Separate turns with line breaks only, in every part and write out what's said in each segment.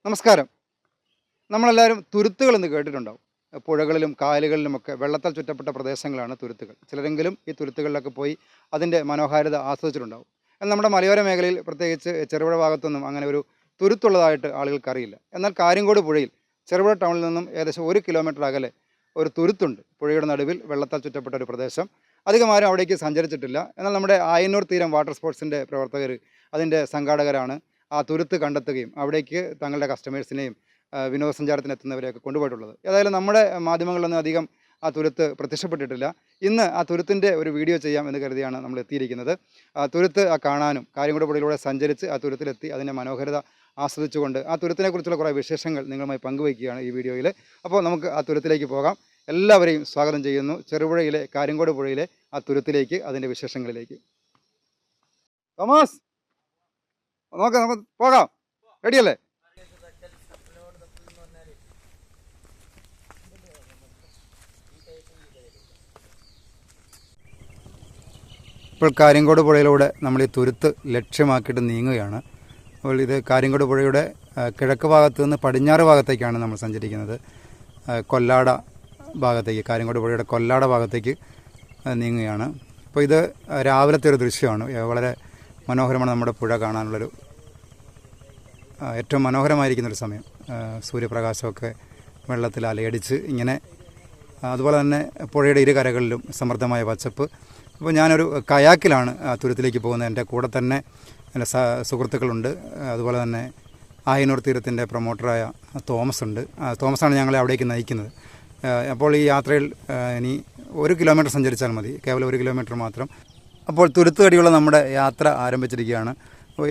നമസ്കാരം. നമ്മളെല്ലാവരും തുരുത്തുകളെന്ന് കേട്ടിട്ടുണ്ടാവും. പുഴകളിലും കായലുകളിലുമൊക്കെ വെള്ളത്താൽ ചുറ്റപ്പെട്ട പ്രദേശങ്ങളാണ് തുരുത്തുകൾ. ചിലരെങ്കിലും ഈ തുരുത്തുകളിലൊക്കെ പോയി അതിൻ്റെ മനോഹാരിത ആസ്വദിച്ചിട്ടുണ്ടാവും. എന്നാൽ നമ്മുടെ മലയോര മേഖലയിൽ പ്രത്യേകിച്ച് ചെറുപുഴ ഭാഗത്തൊന്നും അങ്ങനെ ഒരു തുരുത്തുള്ളതായിട്ട് ആളുകൾക്കറിയില്ല. എന്നാൽ കാര്യങ്കോട് പുഴയിൽ ചെറുപുഴ ടൗണിൽ നിന്നും ഏകദേശം 1 കിലോമീറ്റർ അകലെ ഒരു തുരുത്തുണ്ട്. പുഴയുടെ നടുവിൽ വെള്ളത്താൽ ചുറ്റപ്പെട്ട ഒരു പ്രദേശം. അധികം ആരും അവിടേക്ക് സഞ്ചരിച്ചിട്ടില്ല. എന്നാൽ നമ്മുടെ ആയന്നൂർ തീരം വാട്ടർ സ്പോർട്സിൻ്റെ പ്രവർത്തകർ, അതിൻ്റെ സംഘാടകരാണ് ആ തുരുത്ത് കണ്ടെത്തുകയും അവിടേക്ക് തങ്ങളുടെ കസ്റ്റമേഴ്സിനെയും വിനോദസഞ്ചാരത്തിന് എത്തുന്നവരെയൊക്കെ കൊണ്ടുപോയിട്ടുള്ളത്. ഏതായാലും നമ്മുടെ മാധ്യമങ്ങളിലൊന്നും അധികം ആ തുരുത്ത് പ്രത്യക്ഷപ്പെട്ടിട്ടില്ല. ഇന്ന് ആ തുരുത്തിൻ്റെ ഒരു വീഡിയോ ചെയ്യാം എന്ന് കരുതിയാണ് നമ്മൾ എത്തിയിരിക്കുന്നത്. തുരുത്ത് കാണാനും കാര്യംകുടി പുഴയിലൂടെ സഞ്ചരിച്ച് ആ തുരുത്തിലെത്തി അതിൻ്റെ മനോഹരത ആസ്വദിച്ചുകൊണ്ട് ആ തുരുത്തിനെക്കുറിച്ചുള്ള കുറേ വിശേഷങ്ങൾ നിങ്ങളുമായി പങ്കുവയ്ക്കുകയാണ് ഈ വീഡിയോയിൽ. അപ്പോൾ നമുക്ക് ആ തുരുത്തിലേക്ക് പോകാം. എല്ലാവരെയും സ്വാഗതം ചെയ്യുന്നു ചെറുപുഴയിലെ കാര്യംകോട് പുഴയിലെ ആ തുരുത്തിലേക്ക്, അതിൻ്റെ വിശേഷങ്ങളിലേക്ക്. തോമസ്, നമുക്ക് പോകാം. റെഡിയല്ലേ? ഇപ്പോൾ കാര്യംകോട് പുഴയിലൂടെ നമ്മൾ ഈ തുരുത്ത് ലക്ഷ്യമാക്കിയിട്ട് നീങ്ങുകയാണ്. അപ്പോൾ ഇത് കാര്യംകോട് പുഴയുടെ കിഴക്ക് ഭാഗത്ത് നിന്ന് പടിഞ്ഞാറ് ഭാഗത്തേക്കാണ് നമ്മൾ സഞ്ചരിക്കുന്നത്. കൊല്ലാട ഭാഗത്തേക്ക്, കാര്യംകോട് പുഴയുടെ കൊല്ലാട ഭാഗത്തേക്ക് നീങ്ങുകയാണ്. അപ്പോൾ ഇത് രാവിലത്തെ ഒരു ദൃശ്യമാണ്. വളരെ മനോഹരമാണ് നമ്മുടെ പുഴ കാണാനുള്ളൊരു ഏറ്റവും മനോഹരമായിരിക്കുന്നൊരു സമയം. സൂര്യപ്രകാശമൊക്കെ വെള്ളത്തിൽ അലയടിച്ച് ഇങ്ങനെ, അതുപോലെ തന്നെ പുഴയുടെ ഇരു കരകളിലും സമൃദ്ധമായ പച്ചപ്പ്. അപ്പോൾ ഞാനൊരു കയാക്കിലാണ് തുരുത്തിലേക്ക് പോകുന്നത്. എൻ്റെ കൂടെ തന്നെ എൻ്റെ സുഹൃത്തുക്കളുണ്ട്. അതുപോലെ തന്നെ ആയന്നൂർ തീരത്തിൻ്റെ പ്രൊമോട്ടറായ തോമസ് ഉണ്ട്. തോമസാണ് ഞങ്ങളെ അവിടേക്ക് നയിക്കുന്നത്. അപ്പോൾ ഈ യാത്രയിൽ ഇനി 1 കിലോമീറ്റർ സഞ്ചരിച്ചാൽ മതി, കേവലം 1 കിലോമീറ്റർ മാത്രം. അപ്പോൾ തുരുത്ത് കടിയുള്ള നമ്മുടെ യാത്ര ആരംഭിച്ചിരിക്കുകയാണ്.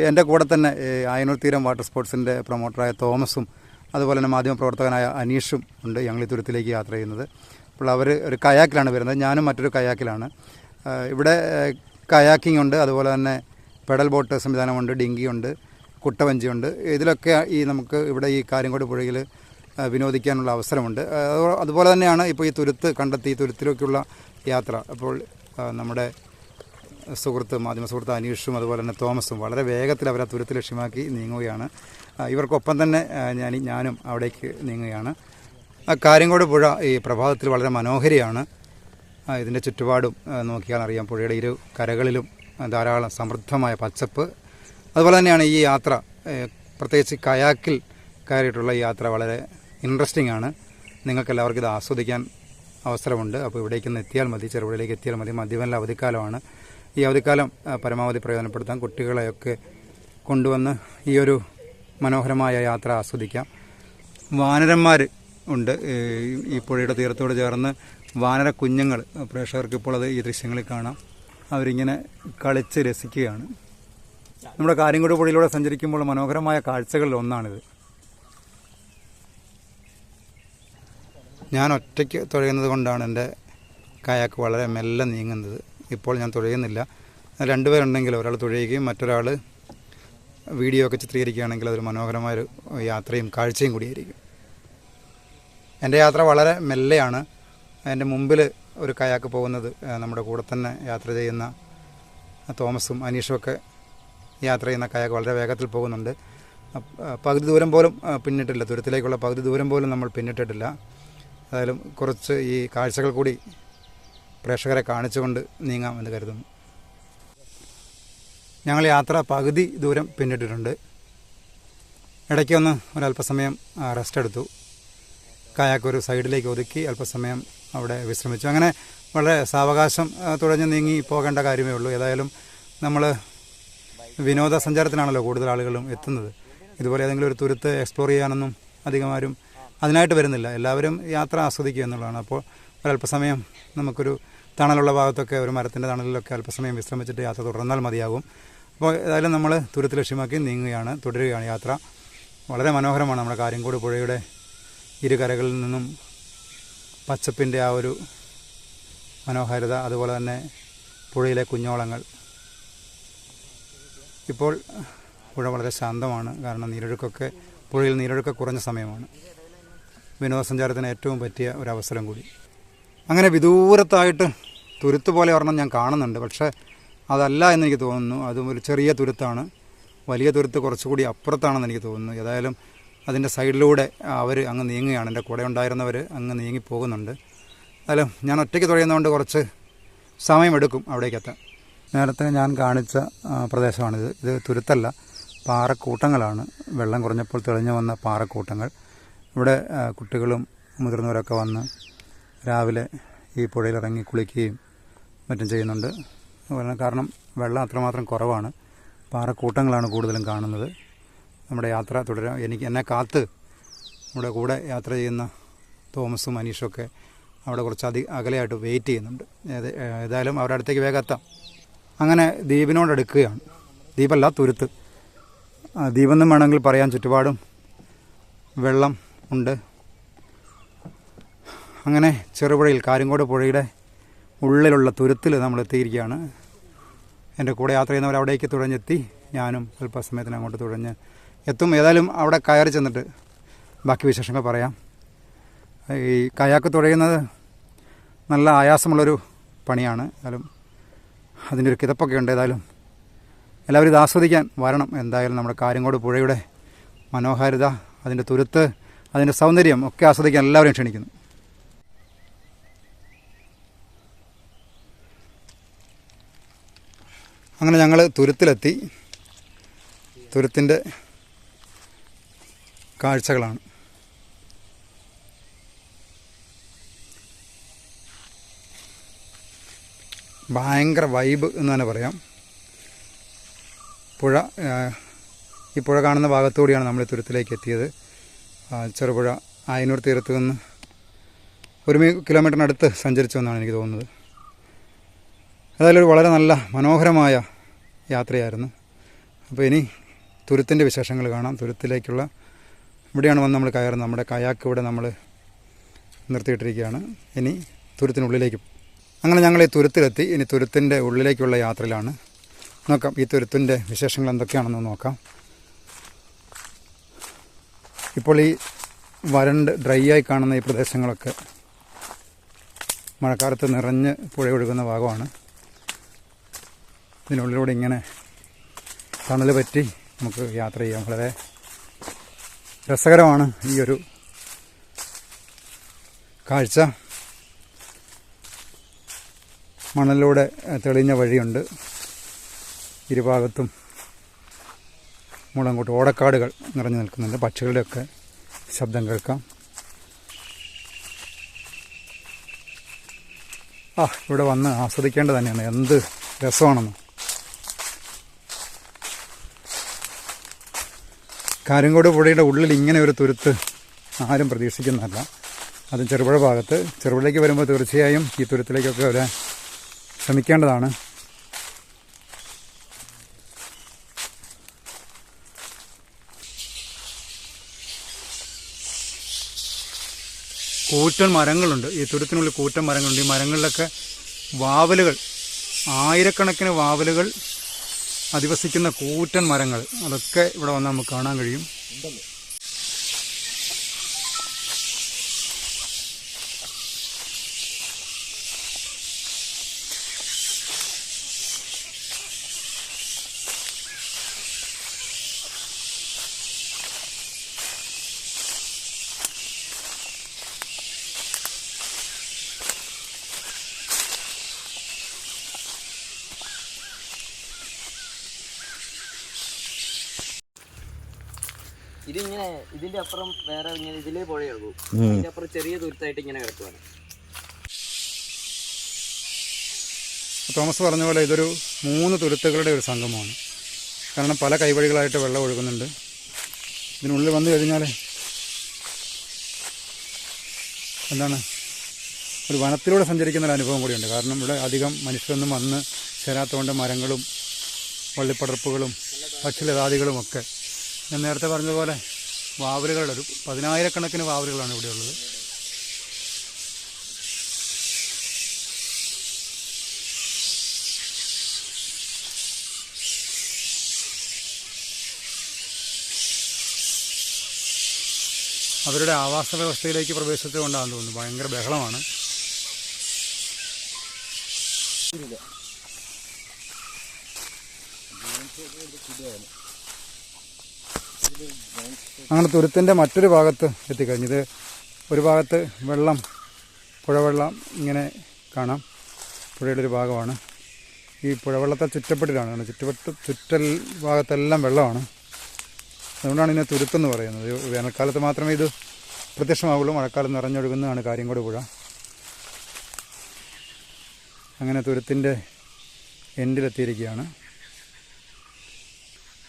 എൻ്റെ കൂടെ തന്നെ ആയന്നൂർ തീരം വാട്ടർ സ്പോർട്സിൻ്റെ പ്രൊമോട്ടറായ തോമസും അതുപോലെ തന്നെ മാധ്യമപ്രവർത്തകനായ അനീഷും ഉണ്ട് ഞങ്ങൾ ഈ തുരുത്തിലേക്ക് യാത്ര ചെയ്യുന്നത്. അപ്പോൾ അവർ ഒരു കയാക്കിലാണ് വരുന്നത്, ഞാനും മറ്റൊരു കയാക്കിലാണ്. ഇവിടെ കയാക്കിംഗ് ഉണ്ട്, അതുപോലെ തന്നെ പെഡൽ ബോട്ട് സംവിധാനമുണ്ട്, ഡിങ്കിയുണ്ട്, കുട്ടവഞ്ചിയുണ്ട്. ഇതിലൊക്കെ നമുക്ക് ഇവിടെ ഈ കാര്യംകോട് പുഴയിൽ വിനോദിക്കാനുള്ള അവസരമുണ്ട്. അതുപോലെ തന്നെയാണ് ഇപ്പോൾ ഈ തുരുത്ത് കണ്ടെത്തി ഈ തുരുത്തിലേക്കുള്ള യാത്ര. അപ്പോൾ നമ്മുടെ മാധ്യമ സുഹൃത്ത് അനീഷും അതുപോലെ തന്നെ തോമസും വളരെ വേഗത്തിൽ അവർ ആ തുരുത്ത് ലക്ഷ്യമാക്കി നീങ്ങുകയാണ്. ഇവർക്കൊപ്പം തന്നെ ഞാനും അവിടേക്ക് നീങ്ങുകയാണ്. കാര്യംകോട് പുഴ ഈ പ്രഭാതത്തിൽ വളരെ മനോഹരിയാണ്. ഇതിൻ്റെ ചുറ്റുപാടും നോക്കിയാൽ അറിയാം, പുഴയുടെ ഇരു കരകളിലും ധാരാളം സമൃദ്ധമായ പച്ചപ്പ്. അതുപോലെ തന്നെയാണ് ഈ യാത്ര, പ്രത്യേകിച്ച് കയാക്കിൽ കയറിയിട്ടുള്ള ഈ യാത്ര വളരെ ഇൻട്രസ്റ്റിംഗ് ആണ്. നിങ്ങൾക്കെല്ലാവർക്കും ഇത് ആസ്വദിക്കാൻ അവസരമുണ്ട്. അപ്പോൾ ഇവിടേക്കൊന്ന് എത്തിയാൽ മതി, ചെറുപുഴയിലേക്ക് എത്തിയാൽ മതി. മധ്യവേനൽ അവധിക്കാലമാണ്. ഈ അവധിക്കാലം പരമാവധി പ്രയോജനപ്പെടുത്താൻ കുട്ടികളെയൊക്കെ കൊണ്ടുവന്ന് ഈ ഒരു മനോഹരമായ യാത്ര ആസ്വദിക്കാം. വാനരന്മാർ ഉണ്ട് ഈ പുഴയുടെ തീരത്തോട് ചേർന്ന്. വാനര കുഞ്ഞുങ്ങൾ, പ്രേക്ഷകർക്ക് ഇപ്പോൾ അത് ഈ ദൃശ്യങ്ങളിൽ കാണാം. അവരിങ്ങനെ കളിച്ച് രസിക്കുകയാണ്. നമ്മുടെ കാര്യംകോട് പുഴയിലൂടെ സഞ്ചരിക്കുമ്പോൾ മനോഹരമായ കാഴ്ചകളിൽ ഒന്നാണിത്. ഞാൻ ഒറ്റയ്ക്ക് തുഴയുന്നത് കൊണ്ടാണ് എൻ്റെ കയാക്ക് വളരെ മെല്ലെ നീങ്ങുന്നത്. ഇപ്പോൾ ഞാൻ തുഴയുന്നില്ല. 2 പേരുണ്ടെങ്കിൽ ഒരാൾ തുഴയുകയും മറ്റൊരാൾ വീഡിയോ ഒക്കെ ചിത്രീകരിക്കുകയാണെങ്കിൽ അതൊരു മനോഹരമായൊരു യാത്രയും കാഴ്ചയും കൂടിയായിരിക്കും. എൻ്റെ യാത്ര വളരെ മെല്ലെയാണ്. എൻ്റെ മുമ്പിൽ ഒരു കയാക്ക് പോകുന്നത് നമ്മുടെ കൂടെ തന്നെ യാത്ര ചെയ്യുന്ന തോമസും അനീഷും ഒക്കെ യാത്ര ചെയ്യുന്ന കയാക്ക് വളരെ വേഗത്തിൽ പോകുന്നുണ്ട്. പകുതി ദൂരം പോലും പിന്നിട്ടില്ല, തുരുത്തിലേക്കുള്ള പകുതി ദൂരം പോലും നമ്മൾ പിന്നിട്ടിട്ടില്ല. ഏതായാലും കുറച്ച് ഈ കാഴ്ചകൾ കൂടി പ്രേക്ഷകരെ കാണിച്ചുകൊണ്ട് നീങ്ങാം എന്ന് കരുതുന്നു. ഞങ്ങൾ യാത്ര പകുതി ദൂരം പിന്നിട്ടിട്ടുണ്ട്. ഇടയ്ക്കൊന്ന് ഒരല്പസമയം റെസ്റ്റ് എടുത്തു. കയാക്ക് ഒരു സൈഡിലേക്ക് ഒതുക്കി അല്പസമയം അവിടെ വിശ്രമിച്ചു. അങ്ങനെ വളരെ സാവകാശം തുഴഞ്ഞ് നീങ്ങി പോകേണ്ട കാര്യമേ ഉള്ളൂ. ഏതായാലും നമ്മൾ വിനോദസഞ്ചാരത്തിനാണല്ലോ കൂടുതൽ ആളുകളും എത്തുന്നത്. ഇതുപോലെ ഏതെങ്കിലും ഒരു തുരുത്ത് എക്സ്പ്ലോർ ചെയ്യാനൊന്നും അധികമാരും അതിനായിട്ട് വരുന്നില്ല. എല്ലാവരും യാത്ര ആസ്വദിക്കുക എന്നുള്ളതാണ്. അപ്പോൾ ഒരല്പസമയം നമുക്കൊരു തണലുള്ള ഭാഗത്തൊക്കെ, ഒരു മരത്തിൻ്റെ തണലിലൊക്കെ അല്പസമയം വിശ്രമിച്ചിട്ട് യാത്ര തുടർന്നാൽ മതിയാകും. അപ്പോൾ ഏതായാലും നമ്മൾ തുരുത്ത് ലക്ഷ്യമാക്കി നീങ്ങുകയാണ്, തുടരുകയാണ് യാത്ര. വളരെ മനോഹരമാണ് നമ്മുടെ കാര്യംകോട് പുഴയുടെ ഇരു കരകളിൽ നിന്നും പച്ചപ്പിൻ്റെ ആ ഒരു മനോഹാരിത, അതുപോലെ തന്നെ പുഴയിലെ കുഞ്ഞോളങ്ങൾ. ഇപ്പോൾ പുഴ വളരെ ശാന്തമാണ്, കാരണം പുഴയിൽ നീരൊഴുക്കൊക്കെ കുറഞ്ഞ സമയമാണ്. വിനോദസഞ്ചാരത്തിന് ഏറ്റവും പറ്റിയ ഒരവസരം കൂടി. അങ്ങനെ വിദൂരത്തായിട്ട് തുരുത്ത് പോലെ ഒരെണ്ണം ഞാൻ കാണുന്നുണ്ട്, പക്ഷേ അതല്ല എന്നെനിക്ക് തോന്നുന്നു. അതും ഒരു ചെറിയ തുരുത്താണ്. വലിയ തുരുത്ത് കുറച്ചുകൂടി അപ്പുറത്താണെന്ന് എനിക്ക് തോന്നുന്നു. ഏതായാലും അതിൻ്റെ സൈഡിലൂടെ അവർ അങ്ങ് നീങ്ങുകയാണ്. എൻ്റെ കൂടെ ഉണ്ടായിരുന്നവർ അങ്ങ് നീങ്ങി പോകുന്നുണ്ട്. എന്നാലും ഞാൻ ഒറ്റയ്ക്ക് തുഴയുന്നതുകൊണ്ട് കുറച്ച് സമയമെടുക്കും അവിടേക്കെത്താൻ. നേരത്തെ ഞാൻ കാണിച്ച പ്രദേശമാണിത്. ഇത് തുരുത്തല്ല, പാറക്കൂട്ടങ്ങളാണ്. വെള്ളം കുറഞ്ഞപ്പോൾ തെളിഞ്ഞു വന്ന പാറക്കൂട്ടങ്ങൾ. ഇവിടെ കുട്ടികളും മുതിർന്നവരൊക്കെ വന്ന് രാവിലെ ഈ പുഴയിലിറങ്ങി കുളിക്കുകയും മറ്റും ചെയ്യുന്നുണ്ട്. കാരണം വെള്ളം അത്രമാത്രം കുറവാണ്. പാറക്കൂട്ടങ്ങളാണ് കൂടുതലും കാണുന്നത്. നമ്മുടെ യാത്ര തുടരാം. എന്നെ കാത്ത് നമ്മുടെ കൂടെ യാത്ര ചെയ്യുന്ന തോമസും അനീഷൊക്കെ അവിടെ കുറച്ച് അകലെയായിട്ട് വെയിറ്റ് ചെയ്യുന്നുണ്ട്. ഏതായാലും അവരുടെ അടുത്തേക്ക് വേഗം എത്താം. അങ്ങനെ ദ്വീപിനോടടുക്കുകയാണ്. ദ്വീപല്ല, തുരുത്ത്. ദ്വീപെന്നും വേണമെങ്കിൽ പറയാൻ. ചുറ്റുപാടും വെള്ളം ഉണ്ട്. അങ്ങനെ ചെറുപുഴയിൽ, കാര്യങ്കോട് പുഴയുടെ ഉള്ളിലുള്ള തുരുത്തിൽ നമ്മൾ എത്തിയിരിക്കുകയാണ്. എൻ്റെ കൂടെ യാത്ര ചെയ്യുന്നവർ അവിടേക്ക് തുഴഞ്ഞെത്തി. ഞാനും അല്പസമയത്തിന് അങ്ങോട്ട് തുഴഞ്ഞ് എത്തും. ഏതായാലും അവിടെ കയറി ചെന്നിട്ട് ബാക്കി വിശേഷങ്ങൾ പറയാം. ഈ കയാക്ക് തുഴയുന്നത് നല്ല ആയാസമുള്ളൊരു പണിയാണ്. ഏതായാലും അതിൻ്റെ ഒരു കിതപ്പൊക്കെ ഉണ്ട്. ഏതായാലും എല്ലാവരും ഇത് ആസ്വദിക്കാൻ വരണം. എന്തായാലും നമ്മുടെ കാര്യങ്കോട് പുഴയുടെ മനോഹാരിത, അതിൻ്റെ തുരുത്ത്, അതിൻ്റെ സൗന്ദര്യം ഒക്കെ ആസ്വദിക്കാൻ എല്ലാവരെയും ക്ഷണിക്കുന്നു. അങ്ങനെ ഞങ്ങൾ തുരുത്തിലെത്തി. തുരുത്തിൻ്റെ കാഴ്ചകളാണ്. ഭയങ്കര വൈബ് എന്ന് തന്നെ പറയാം. ഈ പുഴ കാണുന്ന ഭാഗത്തുകൂടിയാണ് നമ്മൾ തുരുത്തിലേക്ക് എത്തിയത്. ചെറുപുഴ ആയനൂർ തീരത്ത് നിന്ന് 1 കിലോമീറ്ററിനടുത്ത് സഞ്ചരിച്ചു എന്നാണ് എനിക്ക് തോന്നുന്നത്. അതായാലും വളരെ നല്ല മനോഹരമായ യാത്രയായിരുന്നു. അപ്പോൾ ഇനി തുരുത്തിൻ്റെ വിശേഷങ്ങൾ കാണാം. തുരുത്തിലേക്കുള്ള ഇവിടെയാണ് വന്ന് നമ്മൾ കയറുന്നത്. നമ്മുടെ കയാക്ക് ഇവിടെ നമ്മൾ നിർത്തിയിട്ടിരിക്കുകയാണ്. ഇനി തുരുത്തിനുള്ളിലേക്ക്. അങ്ങനെ ഞങ്ങൾ ഈ തുരുത്തിലെത്തി. ഇനി തുരുത്തിൻ്റെ ഉള്ളിലേക്കുള്ള യാത്രയിലാണ്. നോക്കാം ഈ തുരുത്തിൻ്റെ വിശേഷങ്ങൾ എന്തൊക്കെയാണെന്ന് നോക്കാം. ഇപ്പോൾ ഈ വരണ്ട് ഡ്രൈ ആയി കാണുന്ന ഈ പ്രദേശങ്ങളൊക്കെ മഴക്കാലത്ത് നിറഞ്ഞ് പുഴ ഒഴുകുന്ന ഭാഗമാണ്. ഇതിനുള്ളിലൂടെ ഇങ്ങനെ തണൽ പറ്റി നമുക്ക് യാത്ര ചെയ്യാം. വളരെ രസകരമാണ് ഈ ഒരു കാഴ്ച. മണലിലൂടെ തെളിഞ്ഞ വഴിയുണ്ട്. ഇരുഭാഗത്തും മുളങ്കൂട്ട് ഓടക്കാടുകൾ നിറഞ്ഞു നിൽക്കുന്നുണ്ട്. പക്ഷികളുടെയൊക്കെ ശബ്ദം കേൾക്കാം. ഇവിടെ വന്ന് ആസ്വദിക്കേണ്ടത് തന്നെയാണ്. എന്ത് രസമാണെന്ന്. കാര്യങ്കോട് പുഴയുടെ ഉള്ളിൽ ഇങ്ങനെ ഒരു തുരുത്ത് ആരും പ്രതീക്ഷിക്കുന്നതല്ല. അതും ചെറുപുഴ ഭാഗത്ത്. ചെറുപുഴയ്ക്ക് വരുമ്പോൾ തീർച്ചയായും ഈ തുരുത്തിലേക്കൊക്കെ വരാൻ ശ്രമിക്കേണ്ടതാണ്. കൂറ്റൻ മരങ്ങളുണ്ട്. ഈ തുരുത്തിനുള്ളിൽ കൂറ്റൻ മരങ്ങളുണ്ട്. ഈ മരങ്ങളിലൊക്കെ വാവലുകൾ, ആയിരക്കണക്കിന് വാവലുകൾ അധിവസിക്കുന്ന കൂറ്റൻ മരങ്ങൾ, അതൊക്കെ ഇവിടെ വന്ന് നമുക്ക് കാണാൻ കഴിയും.
ഇതിങ്ങനെ ഇതിന്റെ അപ്പുറം വേറെ ഇങ്ങനെ ഇതിലേ പുഴയുള്ളൂ. ഇതിന്റെ അപ്പുറം ചെറിയ തുരുത്തായിട്ട് ഇങ്ങനെ കിടക്കുവാണ്.
തോമസ് പറഞ്ഞ പോലെ ഇതൊരു 3 തുരുത്തുകളുടെ ഒരു സംഗമമാണ്. കാരണം പല കൈവഴികളായിട്ട് വെള്ളം ഒഴുകുന്നുണ്ട്. ഇതിനുള്ളിൽ വന്നു കഴിഞ്ഞാൽ എന്താണ്, ഒരു വനത്തിലൂടെ സഞ്ചരിക്കുന്ന ഒരു അനുഭവം കൂടിയുണ്ട്. കാരണം ഇവിടെ അധികം മനുഷ്യരൊന്നും വന്ന് ചേരാത്തതുകൊണ്ട് മരങ്ങളും വള്ളിപ്പടർപ്പുകളും പക്ഷിലതാദികളും ഒക്കെ. ഞാൻ നേരത്തെ പറഞ്ഞതുപോലെ വാവലുകളുടെ ഒരു 10,000-കണക്കിന് വാവലുകളാണ് ഇവിടെയുള്ളത്. അവരുടെ ആവാസ വ്യവസ്ഥയിലേക്ക് പ്രവേശിച്ചുകൊണ്ടാണെന്ന് തോന്നുന്നു. ഭയങ്കര ബഹളമാണ്. അങ്ങനെ തുരുത്തിൻ്റെ മറ്റൊരു ഭാഗത്ത് എത്തിക്കഴിഞ്ഞു. ഇത് ഒരു ഭാഗത്ത് വെള്ളം, പുഴവെള്ളം ഇങ്ങനെ കാണാം. പുഴയുടെ ഒരു ഭാഗമാണ്. ഈ പുഴവെള്ളത്തെ ചുറ്റപ്പെട്ടിട്ടാണ്, ചുറ്റൽ ഭാഗത്തെല്ലാം വെള്ളമാണ്. അതുകൊണ്ടാണ് ഇതിനെ തുരുത്തെന്ന് പറയുന്നത്. വേനൽക്കാലത്ത് മാത്രമേ ഇത് പ്രത്യക്ഷമാവുള്ളൂ. മഴക്കാലം നിറഞ്ഞൊഴുകുന്നതാണ് കാര്യംകോട് പുഴ. അങ്ങനെ തുരുത്തിൻ്റെ എൻഡിലെത്തിയിരിക്കുകയാണ്.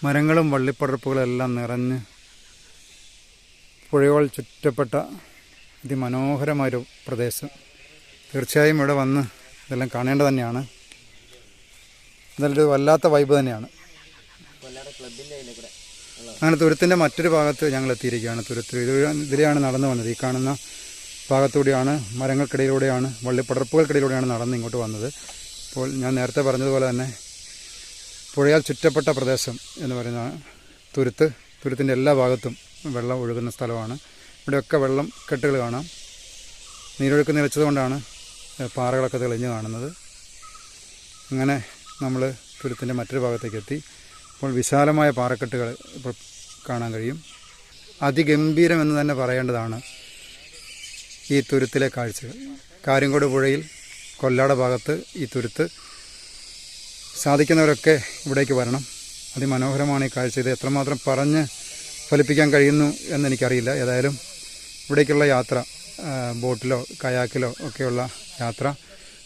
മരങ്ങളും വള്ളിപ്പടർപ്പുകളും എല്ലാം നിറഞ്ഞ് പുഴയോൾ ചുറ്റപ്പെട്ട അതിമനോഹരമായൊരു പ്രദേശം. തീർച്ചയായും ഇവിടെ വന്ന് ഇതെല്ലാം കാണേണ്ടത് തന്നെയാണ്. ഇതൊരു വല്ലാത്ത വൈബ് തന്നെയാണ്. അങ്ങനെ തുരുത്തിൻ്റെ മറ്റൊരു ഭാഗത്ത് ഞങ്ങൾ എത്തിയിരിക്കുകയാണ്. ഇതിലെയാണ് നടന്നു വന്നത്. ഈ കാണുന്ന ഭാഗത്തൂടെയാണ്, മരങ്ങൾക്കിടയിലൂടെയാണ്, വള്ളിപ്പടർപ്പുകൾക്കിടയിലൂടെയാണ് നടന്ന് ഇങ്ങോട്ട് വന്നത്. അപ്പോൾ ഞാൻ നേരത്തെ പറഞ്ഞതുപോലെ തന്നെ പുഴയാൽ ചുറ്റപ്പെട്ട പ്രദേശം എന്ന് പറയുന്ന തുരുത്തിൻ്റെ എല്ലാ ഭാഗത്തും വെള്ളം ഒഴുകുന്ന സ്ഥലമാണ്. ഇവിടെയൊക്കെ വെള്ളം കെട്ടുകൾ കാണാം. നീരൊഴുക്ക് നിലച്ചതുകൊണ്ടാണ് പാറകളൊക്കെ തെളിഞ്ഞ് കാണുന്നത്. അങ്ങനെ നമ്മൾ തുരുത്തിൻ്റെ മറ്റൊരു ഭാഗത്തേക്ക് എത്തി. അപ്പോൾ വിശാലമായ പാറക്കെട്ടുകൾ ഇപ്പോൾ കാണാൻ കഴിയും. അതിഗംഭീരമെന്ന് തന്നെ പറയേണ്ടതാണ് ഈ തുരുത്തിലെ കാഴ്ചകൾ. കാര്യംകോട് പുഴയിൽ കൊല്ലാട ഭാഗത്ത് ഈ തുരുത്ത് സാധിക്കുന്നവരൊക്കെ ഇവിടേക്ക് വരണം. അതിമനോഹരമാണ് ഈ കാഴ്ച. ഇത് എത്രമാത്രം പറഞ്ഞ് ഫലിപ്പിക്കാൻ കഴിയുന്നു എന്നെനിക്കറിയില്ല. ഏതായാലും ഇവിടേക്കുള്ള യാത്ര, ബോട്ടിലോ കയാക്കിലോ ഒക്കെയുള്ള യാത്ര,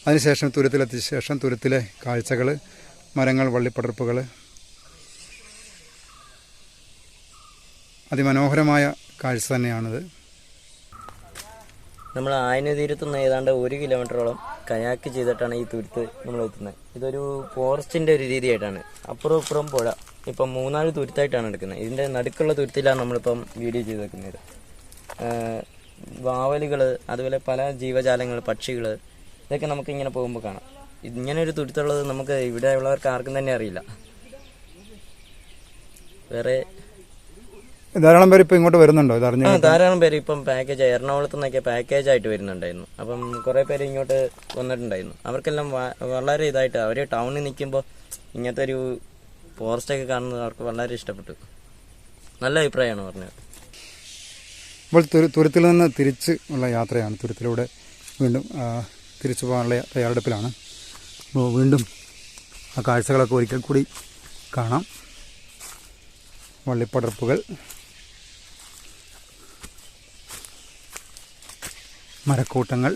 അതിനുശേഷം തുരുത്തിലെത്തിയ ശേഷം തുരുത്തിലെ കാഴ്ചകൾ, മരങ്ങൾ, വള്ളിപ്പടർപ്പുകൾ, അതിമനോഹരമായ കാഴ്ച തന്നെയാണിത്.
നമ്മൾ ആയന തീരത്തുനിന്ന് ഏതാണ്ട് 1 കിലോമീറ്ററോളം കയാക്ക് ചെയ്തിട്ടാണ് ഈ തുരുത്ത് നമ്മൾ എത്തുന്നത്. ഇതൊരു ഫോറസ്റ്റിൻ്റെ ഒരു രീതിയായിട്ടാണ്. അപ്പുറം ഇപ്പുറം പുഴ. ഇപ്പം 3-4 തുരുത്തായിട്ടാണ് എടുക്കുന്നത്. ഇതിൻ്റെ നടുക്കുള്ള തുരുത്തിലാണ് നമ്മളിപ്പം വീഡിയോ ചെയ്ത് വെക്കുന്നത്. വാവലുകൾ, അതുപോലെ പല ജീവജാലങ്ങൾ, പക്ഷികൾ, ഇതൊക്കെ നമുക്ക് ഇങ്ങനെ പോകുമ്പോൾ കാണാം. ഇങ്ങനെ ഒരു തുരുത്തുള്ളത് നമുക്ക് ഇവിടെ ഉള്ളവർക്ക് ആർക്കും തന്നെ അറിയില്ല. വേറെ
ധാരാളം പേര് ഇപ്പോൾ ഇങ്ങോട്ട് വരുന്നുണ്ടോ?
ധാരാളം പേര് ഇപ്പം പാക്കേജ്, എറണാകുളത്ത് നിന്നൊക്കെ പാക്കേജ് ആയിട്ട് വരുന്നുണ്ടായിരുന്നു. അപ്പം കുറേ പേര് ഇങ്ങോട്ട് വന്നിട്ടുണ്ടായിരുന്നു. അവർക്കെല്ലാം വളരെ ഇതായിട്ട്, അവർ ടൗണിൽ നിൽക്കുമ്പോൾ ഇങ്ങനത്തെ ഒരു ഫോറസ്റ്റൊക്കെ കാണുന്നത് അവർക്ക് വളരെ ഇഷ്ടപ്പെട്ടു. നല്ല അഭിപ്രായമാണ് പറഞ്ഞത്.
ഇപ്പോൾ തുരുത്തിൽ നിന്ന് തിരിച്ച് ഉള്ള യാത്രയാണ്. തുരുത്തിലൂടെ വീണ്ടും തിരിച്ചു പോകാനുള്ള തയ്യാറെടുപ്പിലാണ്. അപ്പോൾ വീണ്ടും ആ കാഴ്ചകളൊക്കെ ഒരിക്കൽ കൂടി കാണാം. വള്ളിപ്പടർപ്പുകൾ, മരക്കൂട്ടങ്ങൾ,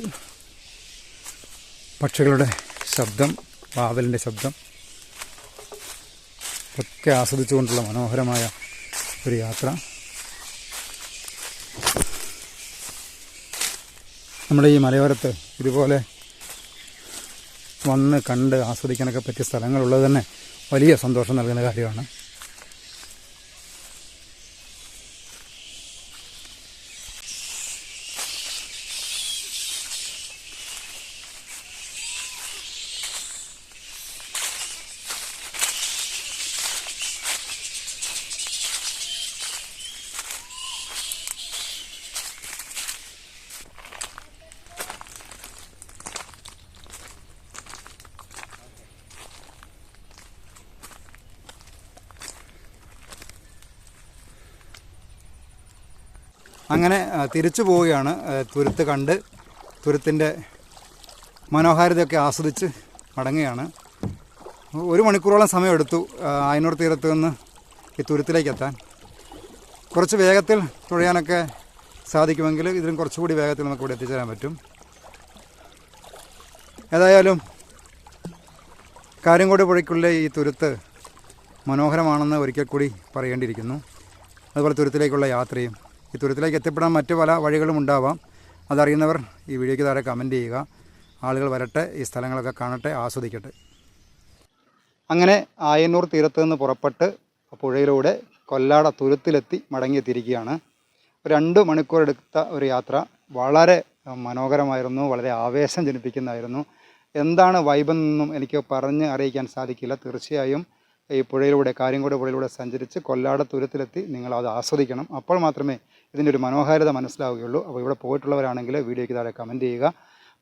പക്ഷികളുടെ ശബ്ദം, വാവലിൻ്റെ ശബ്ദം ഒക്കെ ആസ്വദിച്ചുകൊണ്ടുള്ള മനോഹരമായ ഒരു യാത്ര. നമ്മുടെ ഈ മലയോരത്ത് ഇതുപോലെ വന്ന് കണ്ട് ആസ്വദിക്കാനൊക്കെ പറ്റിയ സ്ഥലങ്ങളുള്ളത് തന്നെ വലിയ സന്തോഷം നൽകുന്ന കാര്യമാണ്. അങ്ങനെ തിരിച്ചു പോവുകയാണ്. തുരുത്ത് കണ്ട് തുരുത്തിൻ്റെ മനോഹാരിതയൊക്കെ ആസ്വദിച്ച് മടങ്ങുകയാണ്. 1 മണിക്കൂറോളം സമയമെടുത്തു ആയനൂർ തീരത്ത് നിന്ന് ഈ തുരുത്തിലേക്ക് എത്താൻ. കുറച്ച് വേഗത്തിൽ തുഴയാനൊക്കെ സാധിക്കുമെങ്കിൽ ഇതിലും കുറച്ചുകൂടി വേഗത്തിൽ നമുക്ക് ഇവിടെ എത്തിച്ചേരാൻ പറ്റും. ഏതായാലും കാര്യംകോട് പുഴയ്ക്കുള്ള ഈ തുരുത്ത് മനോഹരമാണെന്ന് ഒരിക്കൽ കൂടി പറയേണ്ടിയിരിക്കുന്നു. അതുപോലെ തുരുത്തിലേക്കുള്ള യാത്രയും, ഈ തുരുത്തിലേക്ക് എത്തിപ്പെടാൻ മറ്റു പല വഴികളും ഉണ്ടാവാം. അതറിയുന്നവർ ഈ വീഡിയോയ്ക്ക് താഴെ കമൻറ്റ് ചെയ്യുക. ആളുകൾ വരട്ടെ, ഈ സ്ഥലങ്ങളൊക്കെ കാണട്ടെ, ആസ്വദിക്കട്ടെ. അങ്ങനെ ആയന്നൂർ തീരത്ത് നിന്ന് പുറപ്പെട്ട് പുഴയിലൂടെ കൊല്ലാട തുരുത്തിലെത്തി മടങ്ങിയെത്തിയിരിക്കുകയാണ്. 2 മണിക്കൂർ എടുത്ത ഒരു യാത്ര വളരെ മനോഹരമായിരുന്നു, വളരെ ആവേശം ജനിപ്പിക്കുന്നതായിരുന്നു. എന്താണ് വൈബെന്നൊന്നും എനിക്ക് പറഞ്ഞ് അറിയിക്കാൻ സാധിക്കില്ല. തീർച്ചയായും ഈ പുഴയിലൂടെ, കാര്യംകോട് പുഴയിലൂടെ സഞ്ചരിച്ച് കൊല്ലാട തുരുത്തിലെത്തി നിങ്ങളത് ആസ്വദിക്കണം. അപ്പോൾ മാത്രമേ ഇതിൻ്റെ ഒരു മനോഹാരിത മനസ്സിലാവുകയുള്ളൂ. അപ്പോൾ ഇവിടെ പോയിട്ടുള്ളവരാണെങ്കിൽ വീഡിയോയ്ക്ക് താഴെ കമൻറ്റ് ചെയ്യുക.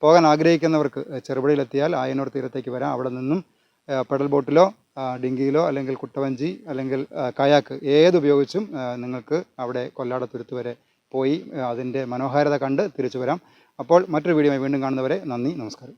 പോകാൻ ആഗ്രഹിക്കുന്നവർക്ക് ചെറുപുഴയിലെത്തിയാൽ ആയനൂർ തീരത്തേക്ക് വരാം. അവിടെ നിന്നും പെഡൽ ബോട്ടിലോ ഡിങ്കിയിലോ അല്ലെങ്കിൽ കുട്ടവഞ്ചി അല്ലെങ്കിൽ കയാക്ക് ഏതുപയോഗിച്ചും നിങ്ങൾക്ക് അവിടെ കൊല്ലാടത്തുരുത്ത് വരെ പോയി അതിൻ്റെ മനോഹാരിത കണ്ട് തിരിച്ചു വരാം. അപ്പോൾ മറ്റൊരു വീഡിയോയുമായി വീണ്ടും കാണുന്നവരെ നന്ദി, നമസ്കാരം.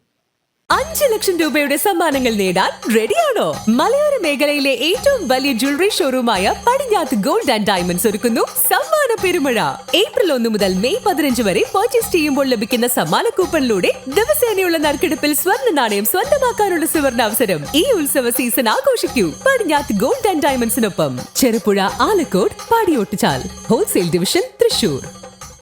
5 ലക്ഷം രൂപയുടെ സമ്മാനങ്ങൾ നേടാൻ റെഡിയാണോ? മലയോര മേഖലയിലെ ഏറ്റവും വലിയ ജ്വല്ലറി ഷോറൂമായ പടിഞ്ഞാത്ത് ഗോൾഡ് ആൻഡ് ഡയമണ്ട്സ് ഒരുക്കുന്നു സമ്മാന പെരുമഴ. ഏപ്രിൽ 1 മുതൽ മെയ് 15 വരെ പർച്ചേസ് ചെയ്യുമ്പോൾ ലഭിക്കുന്ന സമ്മാന കൂപ്പണിലൂടെ ദിവസേനയുള്ള നറുക്കെടുപ്പിൽ സ്വർണ്ണ നാണയം സ്വന്തമാക്കാനുള്ള സുവർണാവസരം. ഈ ഉത്സവ സീസൺ ആഘോഷിക്കൂ പടിഞ്ഞാത്ത് ഗോൾഡ് ആൻഡ് ഡയമണ്ട്സിനൊപ്പം. ചെറുപുഴ, ആലക്കോട്, പാടിയോട്ടുചാൽ. Wholesale division, Thrissur.